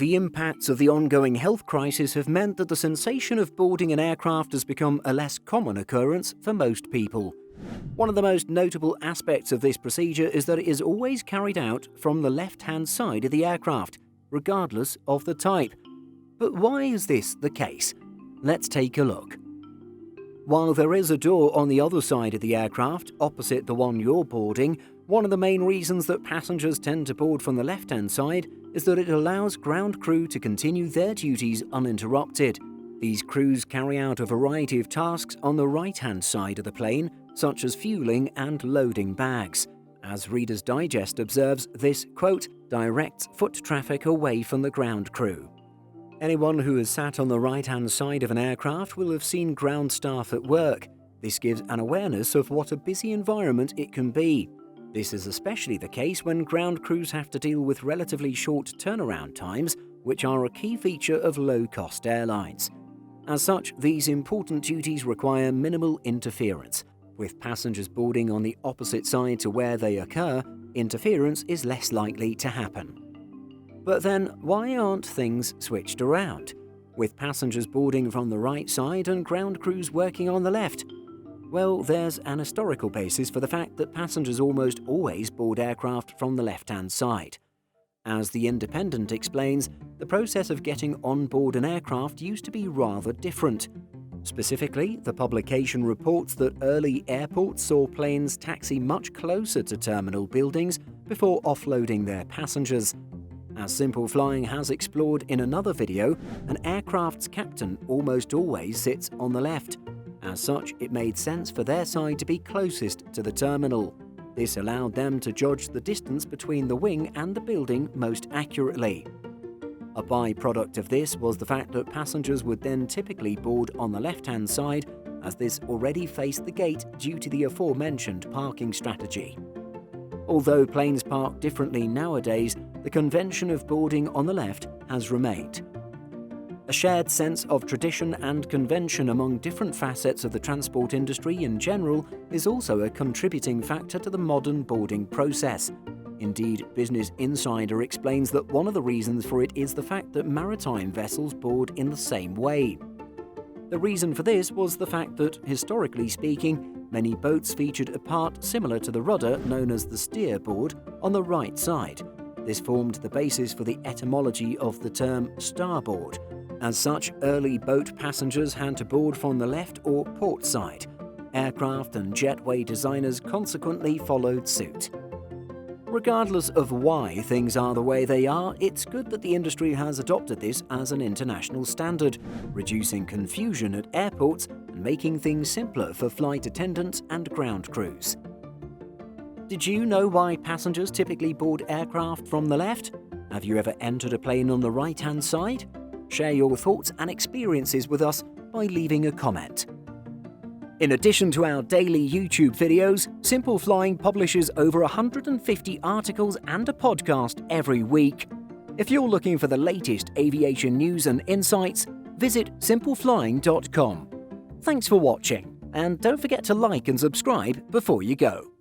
the impacts of the ongoing health crisis have meant that the sensation of boarding an aircraft has become a less common occurrence for most people. One of the most notable aspects of this procedure is that it is always carried out from the left-hand side of the aircraft, regardless of the type. But why is this the case? Let's take a look. While there is a door on the other side of the aircraft, opposite the one you're boarding, one of the main reasons that passengers tend to board from the left-hand side is that it allows ground crew to continue their duties uninterrupted. These crews carry out a variety of tasks on the right-hand side of the plane, such as fueling and loading bags. As Reader's Digest observes, this, quote, directs foot traffic away from the ground crew. Anyone who has sat on the right-hand side of an aircraft will have seen ground staff at work. This gives an awareness of what a busy environment it can be. This is especially the case when ground crews have to deal with relatively short turnaround times, which are a key feature of low-cost airlines. As such, these important duties require minimal interference. With passengers boarding on the opposite side to where they occur, interference is less likely to happen. But then, why aren't things switched around? With passengers boarding from the right side and ground crews working on the left? Well, there's an historical basis for the fact that passengers almost always board aircraft from the left-hand side. As The Independent explains, the process of getting on board an aircraft used to be rather different. Specifically, the publication reports that early airports saw planes taxi much closer to terminal buildings before offloading their passengers. As Simple Flying has explored in another video, an aircraft's captain almost always sits on the left. As such, it made sense for their side to be closest to the terminal. This allowed them to judge the distance between the wing and the building most accurately. A byproduct of this was the fact that passengers would then typically board on the left-hand side, as this already faced the gate due to the aforementioned parking strategy. Although planes park differently nowadays, the convention of boarding on the left has remained. A shared sense of tradition and convention among different facets of the transport industry in general is also a contributing factor to the modern boarding process. Indeed, Business Insider explains that one of the reasons for it is the fact that maritime vessels board in the same way. The reason for this was the fact that, historically speaking, many boats featured a part similar to the rudder known as the steerboard on the right side. This formed the basis for the etymology of the term starboard. As such, early boat passengers had to board from the left or port side. Aircraft and jetway designers consequently followed suit. Regardless of why things are the way they are, it's good that the industry has adopted this as an international standard, reducing confusion at airports and making things simpler for flight attendants and ground crews. Did you know why passengers typically board aircraft from the left? Have you ever entered a plane on the right-hand side? Share your thoughts and experiences with us by leaving a comment. In addition to our daily YouTube videos, Simple Flying publishes over 150 articles and a podcast every week. If you're looking for the latest aviation news and insights, visit simpleflying.com. Thanks for watching, and don't forget to like and subscribe before you go.